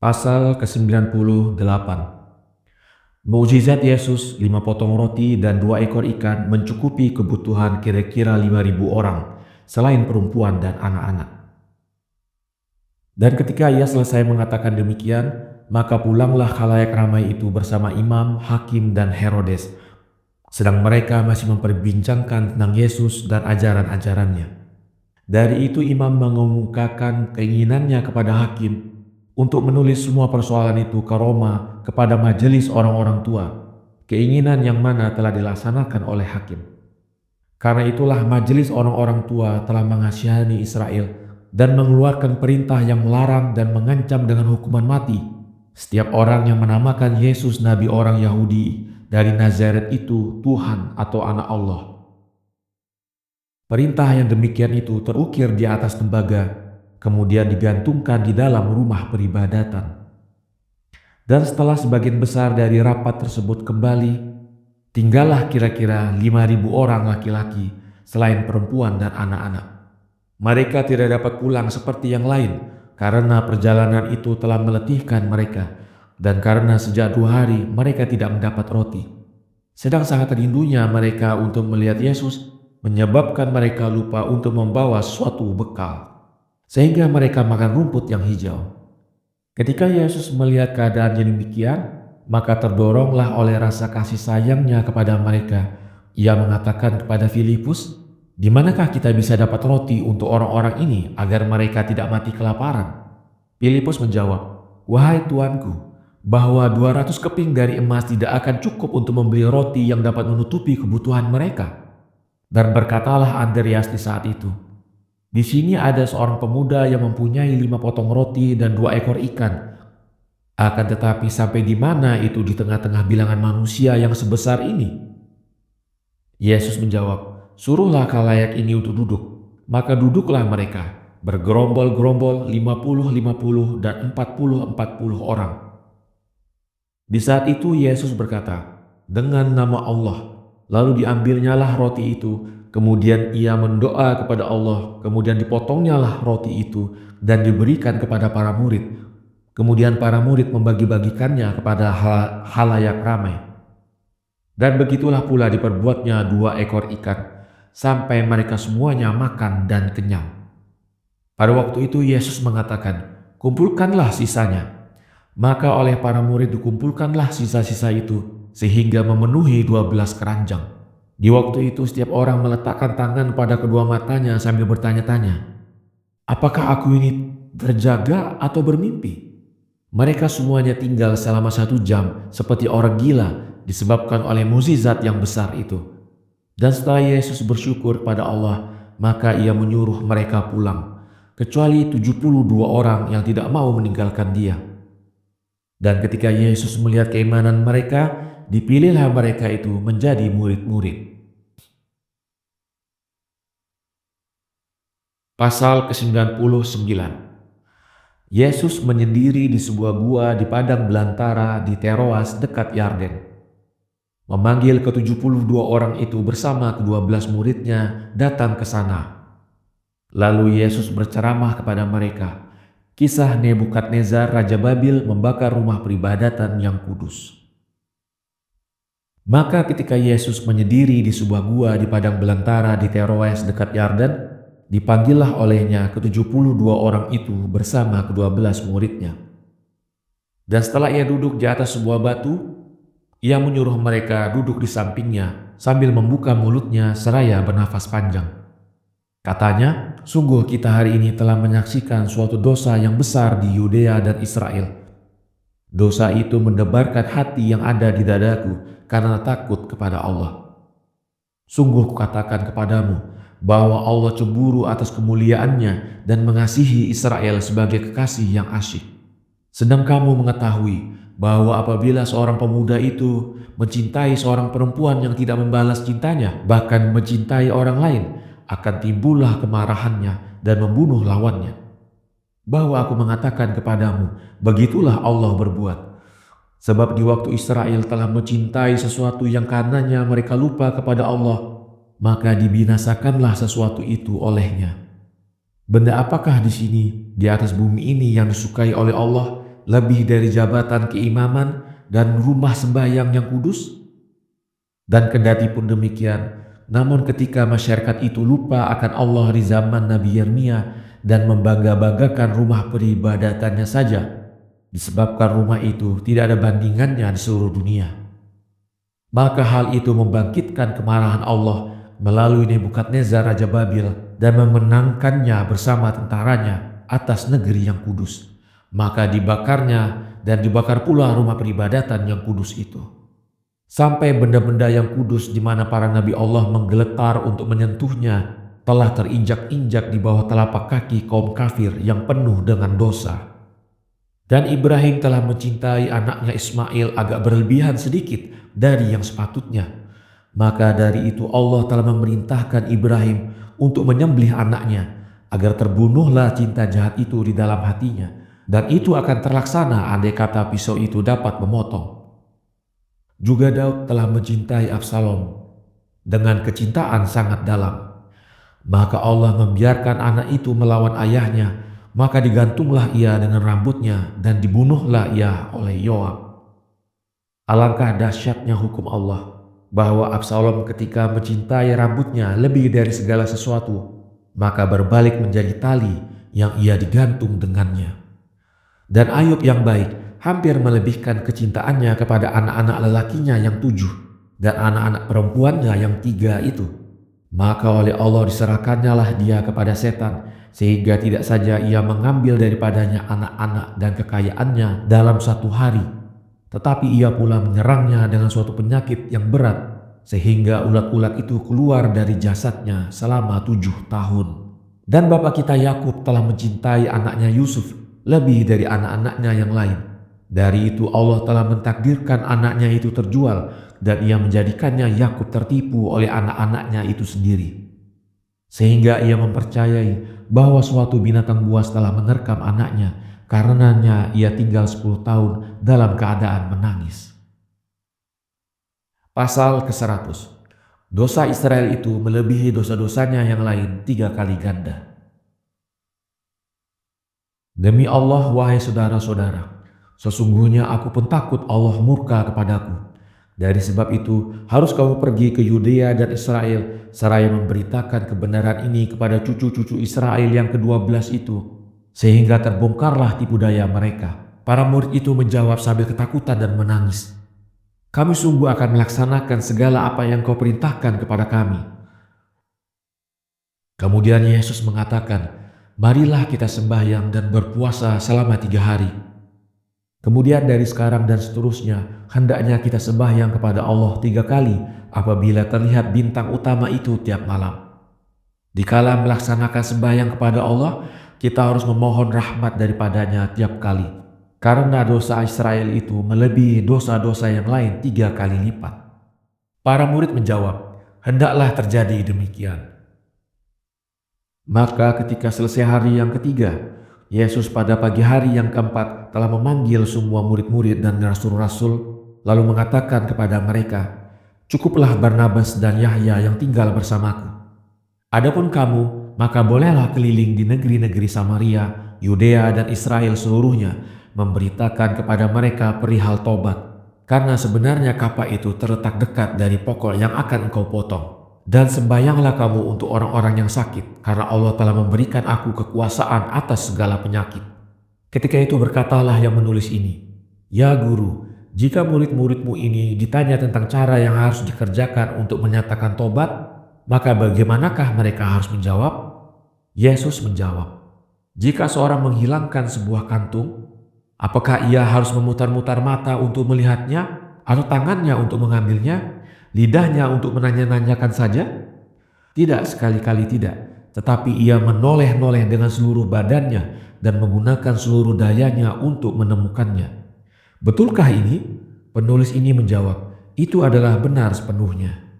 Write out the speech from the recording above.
Pasal ke-98. Mukjizat Yesus, 5 potong roti dan 2 ekor ikan mencukupi kebutuhan kira-kira 5.000 orang, selain perempuan dan anak-anak. Dan ketika ia selesai mengatakan demikian, maka pulanglah khalayak ramai itu bersama imam, hakim, dan Herodes, sedang mereka masih memperbincangkan tentang Yesus dan ajaran-ajarannya. Dari itu imam mengemukakan keinginannya kepada hakim untuk menulis semua persoalan itu ke Roma kepada majelis orang-orang tua, keinginan yang mana telah dilaksanakan oleh hakim. Karena itulah majelis orang-orang tua telah mengasihani Israel dan mengeluarkan perintah yang melarang dan mengancam dengan hukuman mati setiap orang yang menamakan Yesus nabi orang Yahudi dari Nazaret itu Tuhan atau anak Allah. Perintah yang demikian itu terukir di atas tembaga, kemudian digantungkan di dalam rumah peribadatan. Dan setelah sebagian besar dari rapat tersebut kembali, tinggallah kira-kira 5.000 orang laki-laki selain perempuan dan anak-anak. Mereka tidak dapat pulang seperti yang lain karena perjalanan itu telah meletihkan mereka, dan karena sejak 2 hari mereka tidak mendapat roti. Sedang sangat rindunya mereka untuk melihat Yesus menyebabkan mereka lupa untuk membawa suatu bekal, sehingga mereka makan rumput yang hijau. Ketika Yesus melihat keadaan yang demikian, maka terdoronglah oleh rasa kasih sayangnya kepada mereka. Ia mengatakan kepada Filipus, "Di manakah kita bisa dapat roti untuk orang-orang ini agar mereka tidak mati kelaparan?" Filipus menjawab, "Wahai Tuanku, bahwa 200 keping dari emas tidak akan cukup untuk membeli roti yang dapat menutupi kebutuhan mereka." Dan berkatalah Andreas di saat itu, "Di sini ada seorang pemuda yang mempunyai 5 potong roti dan 2 ekor ikan. Akan tetapi sampai di mana itu di tengah-tengah bilangan manusia yang sebesar ini?" Yesus menjawab, "Suruhlah khalayak ini untuk duduk." Maka duduklah mereka, bergerombol-gerombol 50-50 dan 40-40 orang. Di saat itu Yesus berkata, "Dengan nama Allah." Lalu diambilnyalah roti itu, kemudian ia mendoa kepada Allah, kemudian dipotongnya roti itu dan diberikan kepada para murid. Kemudian para murid membagi-bagikannya kepada halayak ramai. Dan begitulah pula diperbuatnya 2 ekor ikan, sampai mereka semuanya makan dan kenyang. Pada waktu itu Yesus mengatakan, "Kumpulkanlah sisanya." Maka oleh para murid dikumpulkanlah sisa-sisa itu, sehingga memenuhi 12 keranjang. Di waktu itu setiap orang meletakkan tangan pada kedua matanya sambil bertanya-tanya, "Apakah aku ini terjaga atau bermimpi?" Mereka semuanya tinggal selama 1 jam seperti orang gila disebabkan oleh mukjizat yang besar itu. Dan setelah Yesus bersyukur pada Allah, maka ia menyuruh mereka pulang, kecuali 72 orang yang tidak mau meninggalkan dia. Dan ketika Yesus melihat keimanan mereka, dipilihlah mereka itu menjadi murid-murid. Pasal ke-99. Yesus menyendiri di sebuah gua di padang belantara di Teroas dekat Yarden. Memanggil ke-72 orang itu bersama ke-12 muridnya datang ke sana. Lalu Yesus berceramah kepada mereka, kisah Nebukadnezar Raja Babil membakar rumah peribadatan yang kudus. Maka ketika Yesus menyendiri di sebuah gua di padang belantara di Teroas dekat Yarden, dipanggillah olehnya ke-72 orang itu bersama ke-12 muridnya. Dan setelah ia duduk di atas sebuah batu, ia menyuruh mereka duduk di sampingnya sambil membuka mulutnya seraya bernafas panjang. Katanya, "Sungguh kita hari ini telah menyaksikan suatu dosa yang besar di Yudea dan Israel. Dosa itu mendebarkan hati yang ada di dadaku karena takut kepada Allah. Sungguh kukatakan kepadamu bahwa Allah cemburu atas kemuliaannya dan mengasihi Israel sebagai kekasih yang asyik. Sedang kamu mengetahui bahwa apabila seorang pemuda itu mencintai seorang perempuan yang tidak membalas cintanya, bahkan mencintai orang lain, akan timbullah kemarahannya dan membunuh lawannya. Bahwa aku mengatakan kepadamu, begitulah Allah berbuat. Sebab di waktu Israel telah mencintai sesuatu yang karenanya mereka lupa kepada Allah, maka dibinasakanlah sesuatu itu olehnya. Benda apakah di sini, di atas bumi ini yang disukai oleh Allah lebih dari jabatan keimaman dan rumah sembahyang yang kudus? Dan kendati pun demikian, namun ketika masyarakat itu lupa akan Allah di zaman Nabi Yeremia dan membangga-banggakan rumah peribadatannya saja, disebabkan rumah itu tidak ada bandingannya di seluruh dunia, maka hal itu membangkitkan kemarahan Allah melalui Nebukadnezar Raja Babil dan memenangkannya bersama tentaranya atas negeri yang kudus. Maka dibakarnya dan dibakar pula rumah peribadatan yang kudus itu, sampai benda-benda yang kudus di mana para nabi Allah menggeletar untuk menyentuhnya telah terinjak-injak di bawah telapak kaki kaum kafir yang penuh dengan dosa. Dan Ibrahim telah mencintai anaknya Ismail agak berlebihan sedikit dari yang sepatutnya. Maka dari itu Allah telah memerintahkan Ibrahim untuk menyembelih anaknya, agar terbunuhlah cinta jahat itu di dalam hatinya. Dan itu akan terlaksana andai kata pisau itu dapat memotong. Juga Daud telah mencintai Absalom dengan kecintaan sangat dalam. Maka Allah membiarkan anak itu melawan ayahnya, maka digantunglah ia dengan rambutnya dan dibunuhlah ia oleh Yoab. Alangkah dahsyatnya hukum Allah, bahwa Absalom ketika mencintai rambutnya lebih dari segala sesuatu, maka berbalik menjadi tali yang ia digantung dengannya. Dan Ayub yang baik hampir melebihkan kecintaannya kepada anak-anak lelakinya yang 7 dan anak-anak perempuannya yang 3 itu. Maka oleh Allah diserahkannya lah dia kepada setan, sehingga tidak saja ia mengambil daripadanya anak-anak dan kekayaannya dalam 1 hari, tetapi ia pula menyerangnya dengan suatu penyakit yang berat, sehingga ulat-ulat itu keluar dari jasadnya selama 7 tahun. Dan bapa kita Yakub telah mencintai anaknya Yusuf lebih dari anak-anaknya yang lain. Dari itu Allah telah mentakdirkan anaknya itu terjual, dan ia menjadikannya Yakub tertipu oleh anak-anaknya itu sendiri. Sehingga ia mempercayai bahwa suatu binatang buas telah menerkam anaknya, karenanya ia tinggal 10 tahun dalam keadaan menangis. Pasal ke-100. Dosa Israel itu melebihi dosa-dosanya yang lain 3 kali ganda. Demi Allah, wahai saudara-saudara, sesungguhnya aku pun takut Allah murka kepadaku. Dari sebab itu harus kamu pergi ke Yudea dan Israel, seraya memberitakan kebenaran ini kepada cucu-cucu Israel yang ke-12 itu, sehingga terbongkarlah tipu daya mereka. Para murid itu menjawab sambil ketakutan dan menangis, "Kami sungguh akan melaksanakan segala apa yang kau perintahkan kepada kami." Kemudian Yesus mengatakan, "Marilah kita sembahyang dan berpuasa selama 3 hari. Kemudian dari sekarang dan seterusnya, hendaknya kita sembahyang kepada Allah 3 kali apabila terlihat bintang utama itu tiap malam." Dikala melaksanakan sembahyang kepada Allah, kita harus memohon rahmat daripadanya tiap kali, karena dosa Israel itu melebihi dosa-dosa yang lain 3 kali lipat. Para murid menjawab, "Hendaklah terjadi demikian." Maka ketika selesai hari yang ketiga, Yesus pada pagi hari yang keempat telah memanggil semua murid-murid dan rasul-rasul, lalu mengatakan kepada mereka, "Cukuplah Barnabas dan Yahya yang tinggal bersamaku. Adapun kamu, maka bolehlah keliling di negeri-negeri Samaria, Yudea dan Israel seluruhnya, memberitakan kepada mereka perihal tobat, karena sebenarnya kapak itu terletak dekat dari pokok yang akan engkau potong. Dan sembahyanglah kamu untuk orang-orang yang sakit, karena Allah telah memberikan aku kekuasaan atas segala penyakit." Ketika itu berkatalah yang menulis ini, "Ya Guru, jika murid-muridmu ini ditanya tentang cara yang harus dikerjakan untuk menyatakan tobat, maka bagaimanakah mereka harus menjawab?" Yesus menjawab, "Jika seorang menghilangkan sebuah kantung, apakah ia harus memutar-mutar mata untuk melihatnya, atau tangannya untuk mengambilnya? Lidahnya untuk menanya-nanyakan saja? Tidak, sekali-kali tidak. Tetapi ia menoleh-noleh dengan seluruh badannya dan menggunakan seluruh dayanya untuk menemukannya." Betulkah ini? Penulis ini menjawab, "Itu adalah benar sepenuhnya."